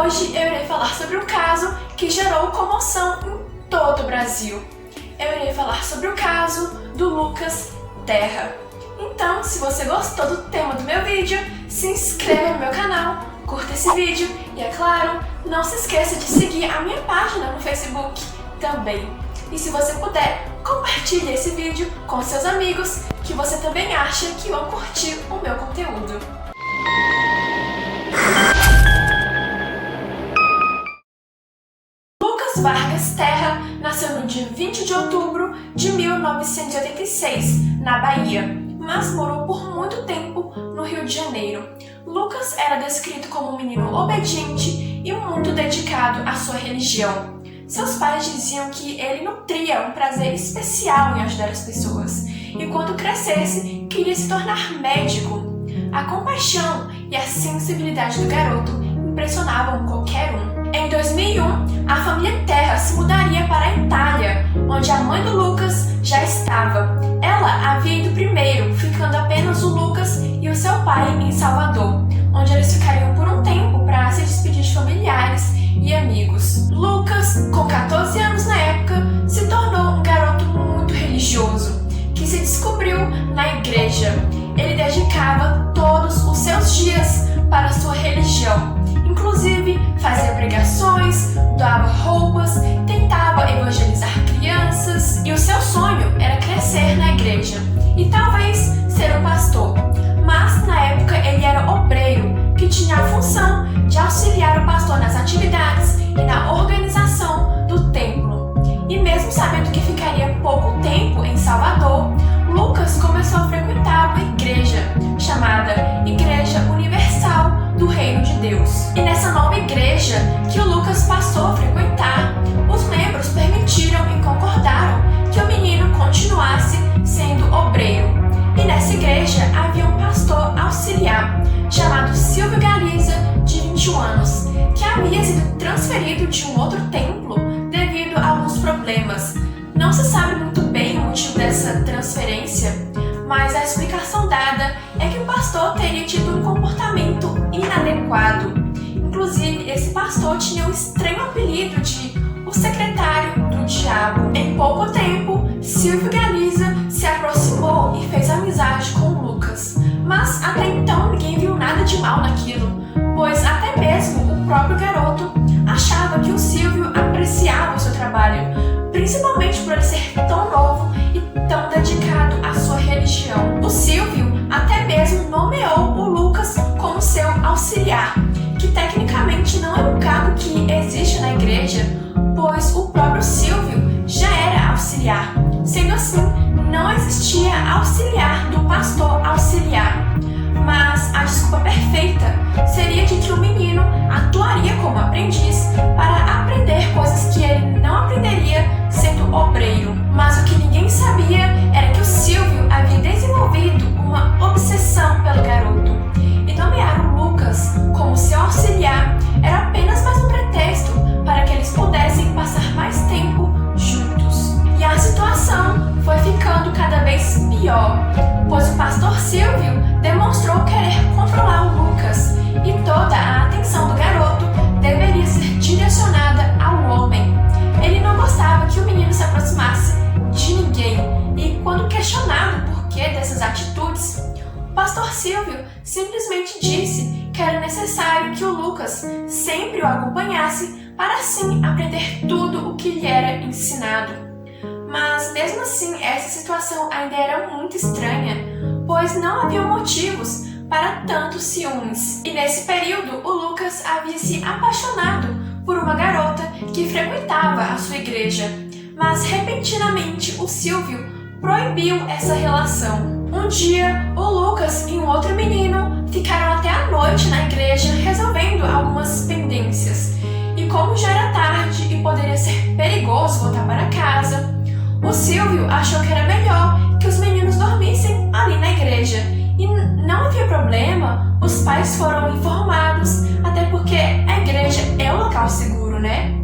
Hoje eu irei falar sobre um caso que gerou comoção em todo o Brasil. Eu irei falar sobre o caso do Lucas Terra. Então, se você gostou do tema do meu vídeo, se inscreva no meu canal, curta esse vídeo e, é claro, não se esqueça de seguir a minha página no Facebook também. E se você puder, compartilhe esse vídeo com seus amigos que você também acha que vão curtir o meu conteúdo. Lucas Vargas Terra nasceu no dia 20 de outubro de 1986, na Bahia, mas morou por muito tempo no Rio de Janeiro. Lucas era descrito como um menino obediente e muito dedicado à sua religião. Seus pais diziam que ele nutria um prazer especial em ajudar as pessoas e, quando crescesse, queria se tornar médico. A compaixão e a sensibilidade do garoto impressionavam qualquer um. Em 2001, a família Terra se mudaria para a Itália, onde a mãe do Lucas já estava. Ela havia ido primeiro, ficando apenas o Lucas e o seu pai em Salvador, onde eles ficariam por um tempo para se despedir de familiares e amigos. Lucas, com 14 anos na época, se tornou um garoto muito religioso, que se descobriu na igreja. Ele dedicava todos os seus dias para a sua religião. Inclusive, fazia pregações, doava roupas, tentava evangelizar crianças, e o seu sonho era crescer na igreja e talvez ser um pastor. Mas, na época, ele era obreiro, que tinha a função de auxiliar o pastor nas atividades e na organização do templo. E mesmo sabendo que ficaria pouco tempo em Salvador, Lucas começou a frequentar uma igreja chamada Igreja Universal do Reino de Deus. E nessa nova igreja que o Lucas passou a frequentar, os membros permitiram e concordaram que o menino continuasse sendo obreiro. E nessa igreja havia um pastor auxiliar chamado Silvio Galiza, de 21 anos, que havia sido transferido de um outro templo devido a alguns problemas. Não se sabe muito bem o motivo dessa transferência, mas a explicação dada é que o pastor teria tido um comportamento inadequado. Inclusive, esse pastor tinha um estranho apelido de o secretário do diabo. Em pouco tempo, Silvio Galiza se aproximou e fez amizade com o Lucas. Mas até então ninguém viu nada de mal naquilo, pois até mesmo o próprio garoto achava que o Silvio apreciava o seu trabalho, principalmente por ele ser tão novo e tão dedicado à sua religião. O Silvio até mesmo nomeou o Lucas como seu auxiliar, que tecnicamente não é um cargo que existe na igreja, pois o próprio Silvio já era auxiliar. Sendo assim, não existia auxiliar do pastor auxiliar. Mas a desculpa perfeita seria de que o menino atuaria como aprendiz para aprender coisas que ele não aprenderia sendo obreiro. Mas o que ninguém sabia era que o Silvio havia desenvolvido uma obsessão pelo garoto. E nomear o Lucas como seu auxiliar era apenas mais um pretexto para que eles pudessem passar mais tempo juntos. E a situação foi ficando cada vez pior, pois o pastor Silvio demonstrou querer controlar o Lucas e toda a atenção do garoto deveria ser direcionada ao homem. Ele não gostava que o menino se aproximasse de ninguém e, quando questionado o porquê dessas atitudes, o pastor Silvio simplesmente disse que era necessário que o Lucas sempre o acompanhasse para assim aprender tudo o que lhe era ensinado. Mas mesmo assim, essa situação ainda era muito estranha, pois não havia motivos para tantos ciúmes. E nesse período, o Lucas havia se apaixonado por uma garota que frequentava a sua igreja, mas repentinamente o Silvio proibiu essa relação. Um dia, o Lucas e um outro menino ficaram até a noite na igreja resolvendo algumas pendências. E como já era tarde e poderia ser perigoso voltar para casa, o Silvio achou que era melhor que os meninos dormissem ali na igreja. E não havia problema, os pais foram informados, até porque a igreja é um local seguro, né?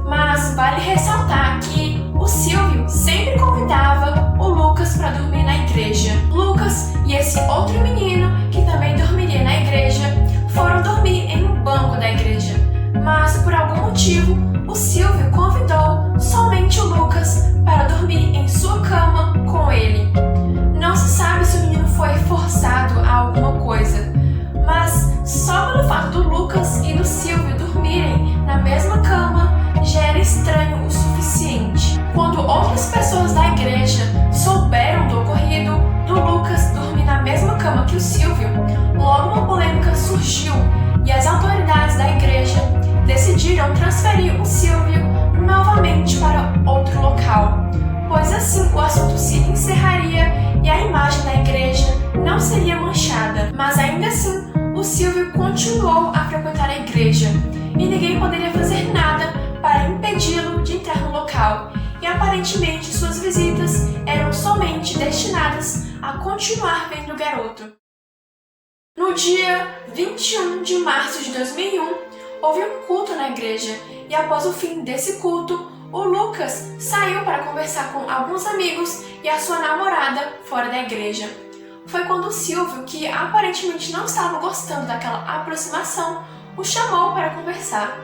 Mas vale ressaltar que o Silvio sempre convidava o Lucas para dormir na igreja. Lucas e esse outro menino, que também dormiria na igreja, foram dormir em um banco da igreja. Mas motivo, o Silvio convidou somente o Lucas para dormir em sua cama com ele. Não se sabe se o menino foi forçado a alguma coisa, mas só pelo fato do Lucas e do Silvio dormirem na mesma cama já era estranho o suficiente. Quando outras pessoas da igreja souberam do ocorrido do Lucas dormir na mesma cama que o Silvio, logo uma polêmica surgiu e as autoridades da igreja decidiram transferir o Silvio novamente para outro local, pois assim o assunto se encerraria e a imagem da igreja não seria manchada. Mas ainda assim, o Silvio continuou a frequentar a igreja e ninguém poderia fazer nada para impedi-lo de entrar no local, e aparentemente suas visitas eram somente destinadas a continuar vendo o garoto. No dia 21 de março de 2001, houve um culto na igreja e após o fim desse culto, o Lucas saiu para conversar com alguns amigos e a sua namorada fora da igreja. Foi quando o Silvio, que aparentemente não estava gostando daquela aproximação, o chamou para conversar.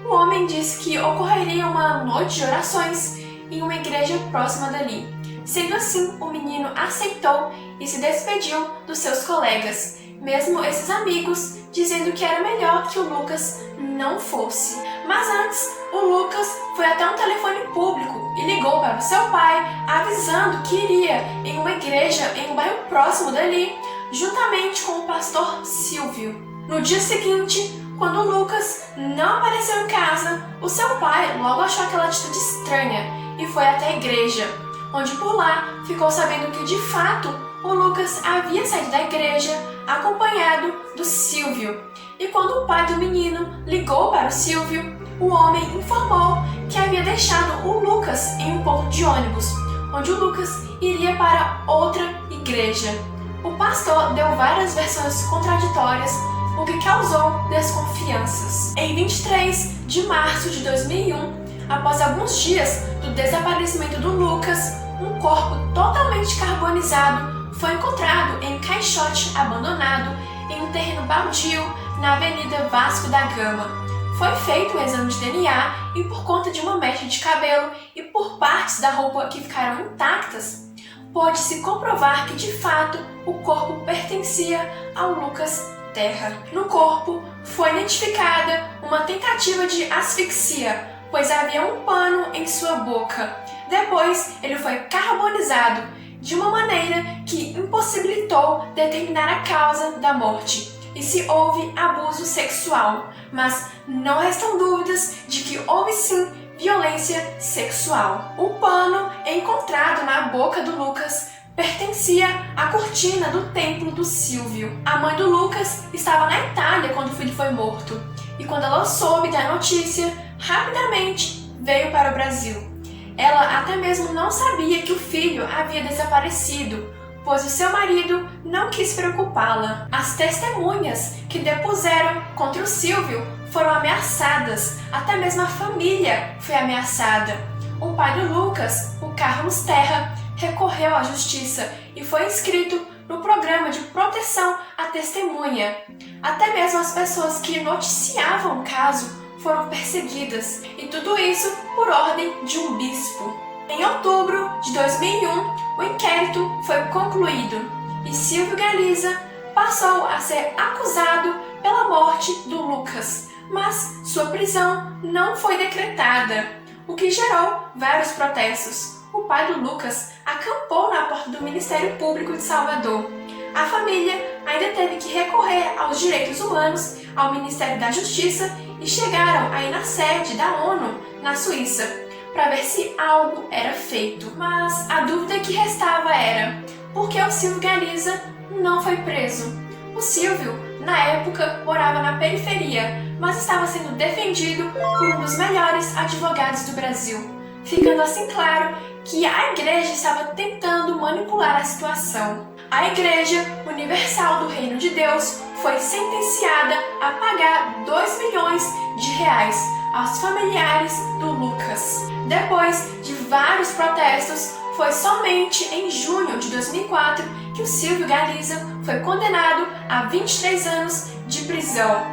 O homem disse que ocorreria uma noite de orações em uma igreja próxima dali. Sendo assim, o menino aceitou e se despediu dos seus colegas, mesmo esses amigos dizendo que era melhor que o Lucas não fosse. Mas antes, o Lucas foi até um telefone público e ligou para o seu pai, avisando que iria em uma igreja em um bairro próximo dali, juntamente com o pastor Silvio. No dia seguinte, quando o Lucas não apareceu em casa, o seu pai logo achou aquela atitude estranha e foi até a igreja, onde por lá ficou sabendo que de fato o Lucas havia saído da igreja acompanhado do Silvio. E quando o pai do menino ligou para o Silvio, o homem informou que havia deixado o Lucas em um ponto de ônibus, onde o Lucas iria para outra igreja. O pastor deu várias versões contraditórias, o que causou desconfianças. Em 23 de março de 2001, após alguns dias do desaparecimento do Lucas, um corpo totalmente carbonizado foi encontrado em um caixote abandonado em um terreno baldio na Avenida Vasco da Gama. Foi feito um exame de DNA e por conta de uma mecha de cabelo e por partes da roupa que ficaram intactas, pôde-se comprovar que de fato o corpo pertencia ao Lucas Terra. No corpo foi identificada uma tentativa de asfixia, pois havia um pano em sua boca. Depois ele foi carbonizado de uma maneira que impossibilitou determinar a causa da morte e se houve abuso sexual, mas não restam dúvidas de que houve sim violência sexual. O pano encontrado na boca do Lucas pertencia à cortina do templo do Silvio. A mãe do Lucas estava na Itália quando o filho foi morto, e quando ela soube da notícia, rapidamente veio para o Brasil. Ela até mesmo não sabia que o filho havia desaparecido, pois o seu marido não quis preocupá-la. As testemunhas que depuseram contra o Silvio foram ameaçadas, até mesmo a família foi ameaçada. O pai do Lucas, o Carlos Terra, recorreu à justiça e foi inscrito no programa de proteção à testemunha. Até mesmo as pessoas que noticiavam o caso foram perseguidas, e tudo isso por ordem de um bispo. Em outubro de 2001, o inquérito foi concluído e Silvio Galiza passou a ser acusado pela morte do Lucas, mas sua prisão não foi decretada, o que gerou vários protestos. O pai do Lucas acampou na porta do Ministério Público de Salvador. A família ainda teve que recorrer aos direitos humanos, ao Ministério da Justiça, e chegaram aí na sede da ONU, na Suíça, para ver se algo era feito. Mas a dúvida que restava era: por que o Silvio Galiza não foi preso? O Silvio, na época, morava na periferia, mas estava sendo defendido por um dos melhores advogados do Brasil, ficando assim claro que a igreja estava tentando manipular a situação. A Igreja Universal do Reino de Deus foi sentenciada a pagar 2 milhões de reais aos familiares do Lucas. Depois de vários protestos, foi somente em junho de 2004 que o Silvio Galiza foi condenado a 23 anos de prisão.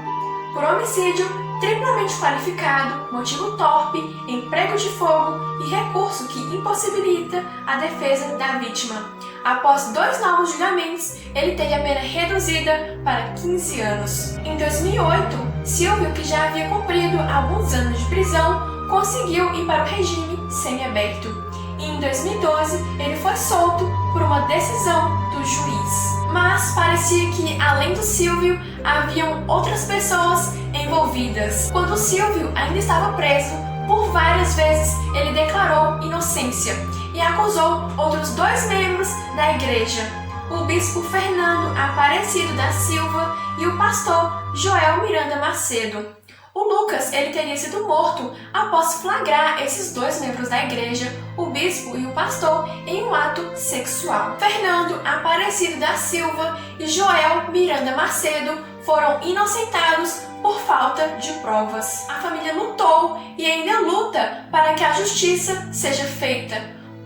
por homicídio triplamente qualificado, motivo torpe, emprego de fogo e recurso que impossibilita a defesa da vítima. Após 2 novos julgamentos, ele teve a pena reduzida para 15 anos. Em 2008, Silvio, que já havia cumprido alguns anos de prisão, conseguiu ir para o regime semiaberto. E em 2012, ele foi solto por uma decisão do juiz. Mas parecia que, além do Silvio, haviam outras pessoas envolvidas. Quando o Silvio ainda estava preso, por várias vezes ele declarou inocência e acusou outros 2 membros da igreja, o bispo Fernando Aparecido da Silva e o pastor Joel Miranda Macedo. O Lucas ele teria sido morto após flagrar esses 2 membros da igreja, o bispo e o pastor, em um ato sexual. Fernando Aparecido da Silva e Joel Miranda Macedo foram inocentados por falta de provas. A família lutou e ainda luta para que a justiça seja feita,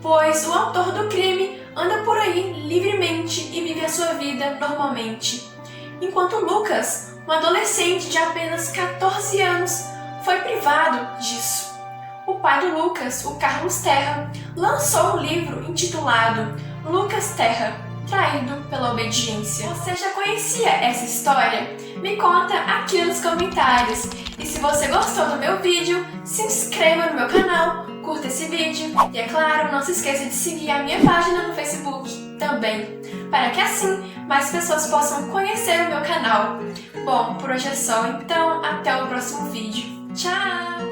pois o autor do crime anda por aí livremente e vive a sua vida normalmente. Enquanto Lucas, um adolescente de apenas 14 anos, foi privado disso. O pai do Lucas, o Carlos Terra, lançou um livro intitulado Lucas Terra, Traído pela Obediência. Você já conhecia essa história? Me conta aqui nos comentários. E se você gostou do meu vídeo, se inscreva no meu canal, curta esse vídeo e, é claro, não se esqueça de seguir a minha página no Facebook também, para que assim mais pessoas possam conhecer o meu canal. Bom, por hoje é só, então até o próximo vídeo. Tchau!